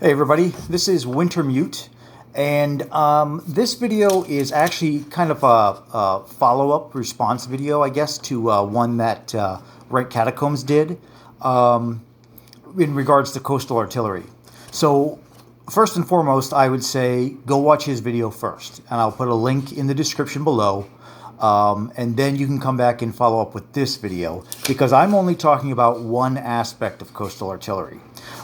Hey everybody, this is Wintermute, and this video is actually kind of a follow-up response video, I guess, to one that Rank Catacombs did in regards to coastal artillery. So first and foremost, I would say go watch his video first, and I'll put a link in the description below. And then you can come back and follow up with this video, because I'm only talking about one aspect of coastal artillery.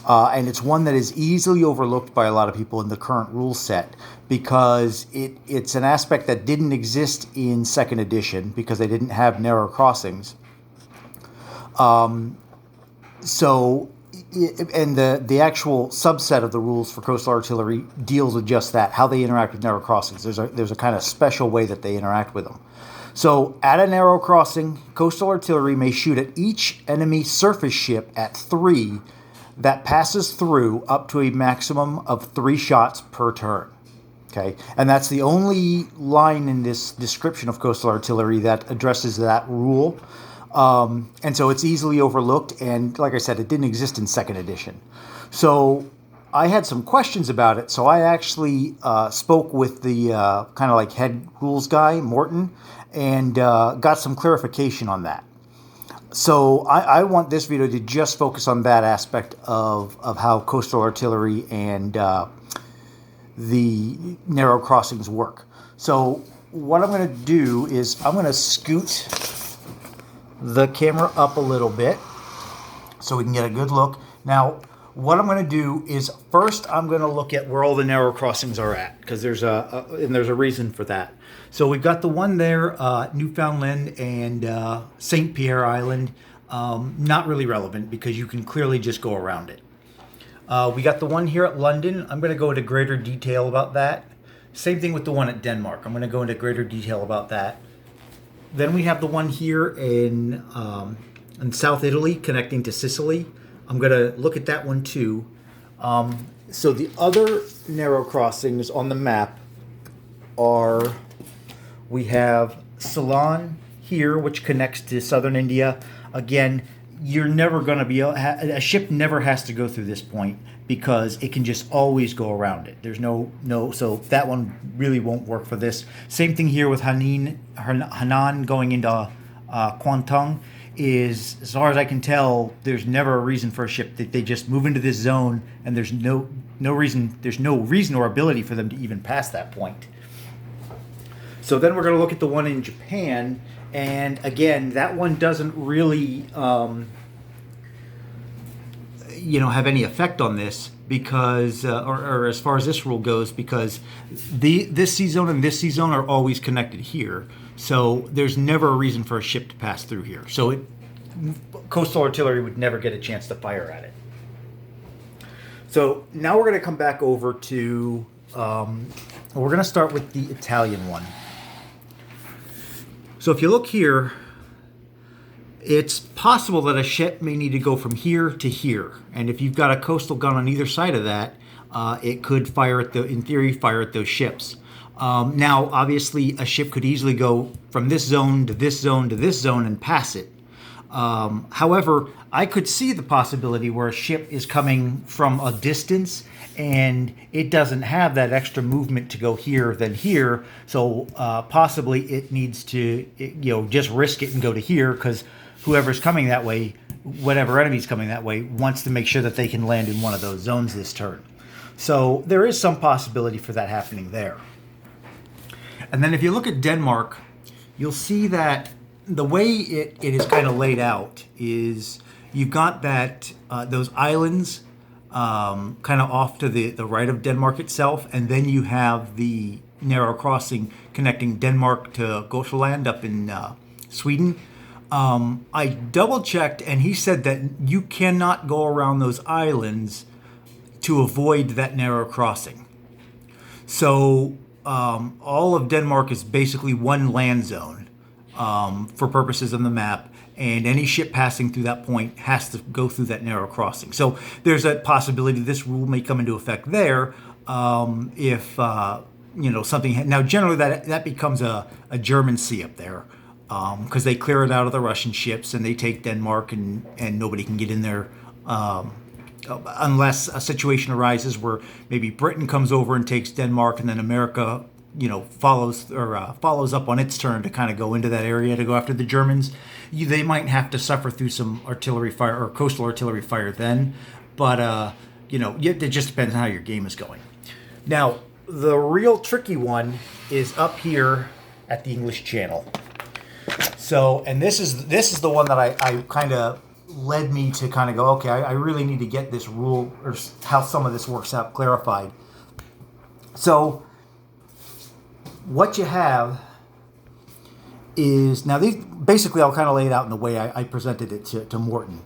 And it's one that is easily overlooked by a lot of people in the current rule set, because it's an aspect that didn't exist in 2nd edition because they didn't have narrow crossings. And the actual subset of the rules for coastal artillery deals with just that, how they interact with narrow crossings. There's a kind of special way that they interact with them. So at a narrow crossing, coastal artillery may shoot at each enemy surface ship at 3 that passes through, up to a maximum of 3 shots per turn. Okay, and that's the only line in this description of coastal artillery that addresses that rule. And so it's easily overlooked, and like I said, it didn't exist in 2nd edition. So I had some questions about it, so I actually spoke with the kind of like head rules guy, Morton, and got some clarification on that. So I want this video to just focus on that aspect of how coastal artillery and the narrow crossings work. So what I'm going to do is I'm going to scoot the camera up a little bit so we can get a good look. Now, what I'm going to do is first I'm going to look at where all the narrow crossings are at, because there's a reason for that. So we've got the one there, Newfoundland and St. Pierre Island. Not really relevant because you can clearly just go around it. We got the one here at London. I'm going to go into greater detail about that. Same thing with the one at Denmark. I'm going to go into greater detail about that. Then we have the one here in South Italy connecting to Sicily. I'm going to look at that one too. So the other narrow crossings on the map are, we have Ceylon here, which connects to southern India. Again, you're never going to be, a ship never has to go through this point because it can just always go around it. There's no, so that one really won't work for this. Same thing here with Henan going into Kwantung. Is, as far as I can tell, there's never a reason for a ship that they just move into this zone, and there's no reason or ability for them to even pass that point. So then we're going to look at the one in Japan, and again, that one doesn't really have any effect on this, because or as far as this rule goes, because this sea zone and this sea zone are always connected here. So there's never a reason for a ship to pass through here. So coastal artillery would never get a chance to fire at it. So now we're going to come back over to, we're going to start with the Italian one. So if you look here, it's possible that a ship may need to go from here to here. And if you've got a coastal gun on either side of that, it could fire at in theory, fire at those ships. Now, obviously, a ship could easily go from this zone to this zone to this zone and pass it. However, I could see the possibility where a ship is coming from a distance and it doesn't have that extra movement to go here then here. So possibly it needs to, just risk it and go to here, because whoever's coming that way, whatever enemy's coming that way, wants to make sure that they can land in one of those zones this turn. So there is some possibility for that happening there. And then if you look at Denmark, you'll see that the way it is kind of laid out is you've got that those islands kind of off to the right of Denmark itself, and then you have the narrow crossing connecting Denmark to Gotland up in Sweden. I double checked, and he said that you cannot go around those islands to avoid that narrow crossing. So all of Denmark is basically one land zone for purposes of the map, and any ship passing through that point has to go through that narrow crossing. So there's a possibility this rule may come into effect there if something. Now generally that becomes a German sea up there, because they clear it out of the Russian ships and they take Denmark, and nobody can get in there unless a situation arises where maybe Britain comes over and takes Denmark, and then America, follows up on its turn to kind of go into that area to go after the Germans. They might have to suffer through some artillery fire or coastal artillery fire then, but it just depends on how your game is going. Now, the real tricky one is up here at the English Channel. So, and this is the one that I kind of led me to kind of go, okay, I really need to get this rule or how some of this works out clarified. So, what you have is, now these, basically I'll kind of lay it out in the way I presented it to Morton.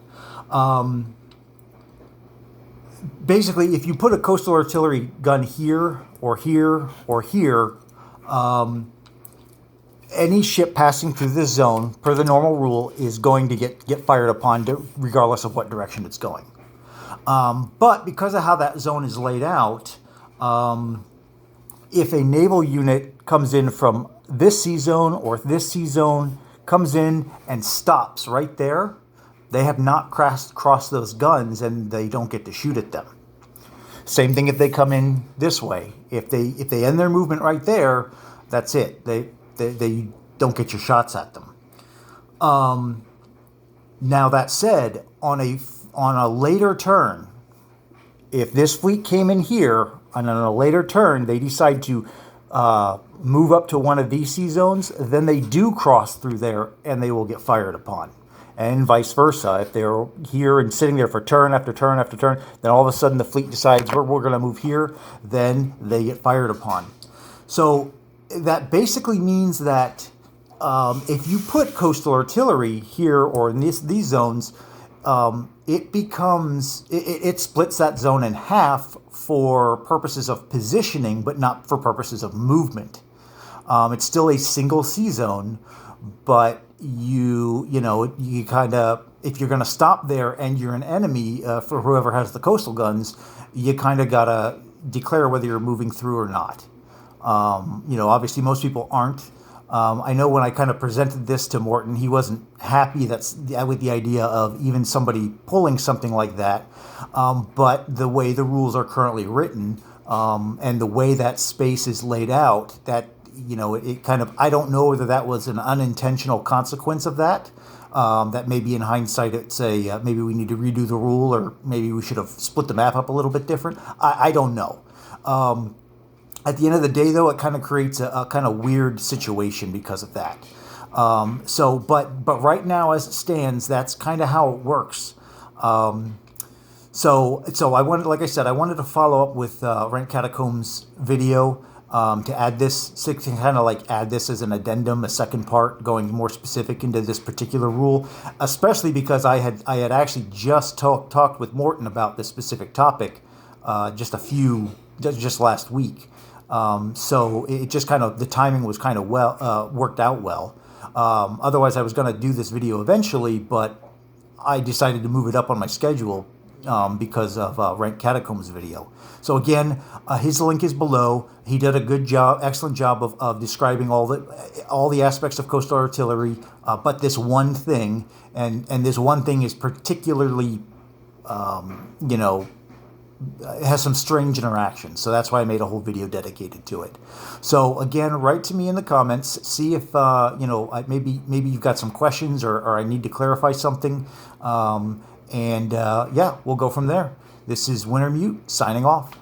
Basically, if you put a coastal artillery gun here or here or here, any ship passing through this zone, per the normal rule, is going to get fired upon regardless of what direction it's going. But because of how that zone is laid out, if a naval unit comes in from this sea zone or this sea zone, comes in and stops right there, they have not crossed those guns and they don't get to shoot at them. Same thing if they come in this way. If they end their movement right there, that's it. They don't get your shots at them. Now that said, on a later turn, if this fleet came in here and on a later turn they decide to move up to one of these sea zones, then they do cross through there and they will get fired upon. And vice versa. If they're here and sitting there for turn after turn after turn, then all of a sudden the fleet decides we're going to move here, then they get fired upon. So that basically means that if you put coastal artillery here or in these zones, it splits that zone in half for purposes of positioning, but not for purposes of movement. It's still a single sea zone, but you kind of, if you're going to stop there and you're an enemy for whoever has the coastal guns, you kind of got to declare whether you're moving through or not. Obviously most people aren't. I know when I kind of presented this to Morton, he wasn't happy with the idea of even somebody pulling something like that. But the way the rules are currently written, and the way that space is laid out, that, it kind of, I don't know whether that was an unintentional consequence of that. That maybe in hindsight it's maybe we need to redo the rule, or maybe we should have split the map up a little bit different. I don't know. At the end of the day, though, it kind of creates a kind of weird situation because of that. But right now, as it stands, that's kind of how it works. So I wanted, like I said, I wanted to follow up with Rent Catacombs' video to add this, to kind of like add this as an addendum, a second part going more specific into this particular rule, especially because I had actually just talked with Morton about this specific topic just last week. So it just kind of, the timing was kind of worked out well. Otherwise I was going to do this video eventually, but I decided to move it up on my schedule because of Rent Catacombs' video. So again, his link is below. He did a good job, excellent job of describing all the aspects of coastal artillery, but this one thing, and this one thing is particularly, it has some strange interactions, so that's why I made a whole video dedicated to it. So again, write to me in the comments, see if maybe you've got some questions or I need to clarify something, and we'll go from there. This is Wintermute signing off.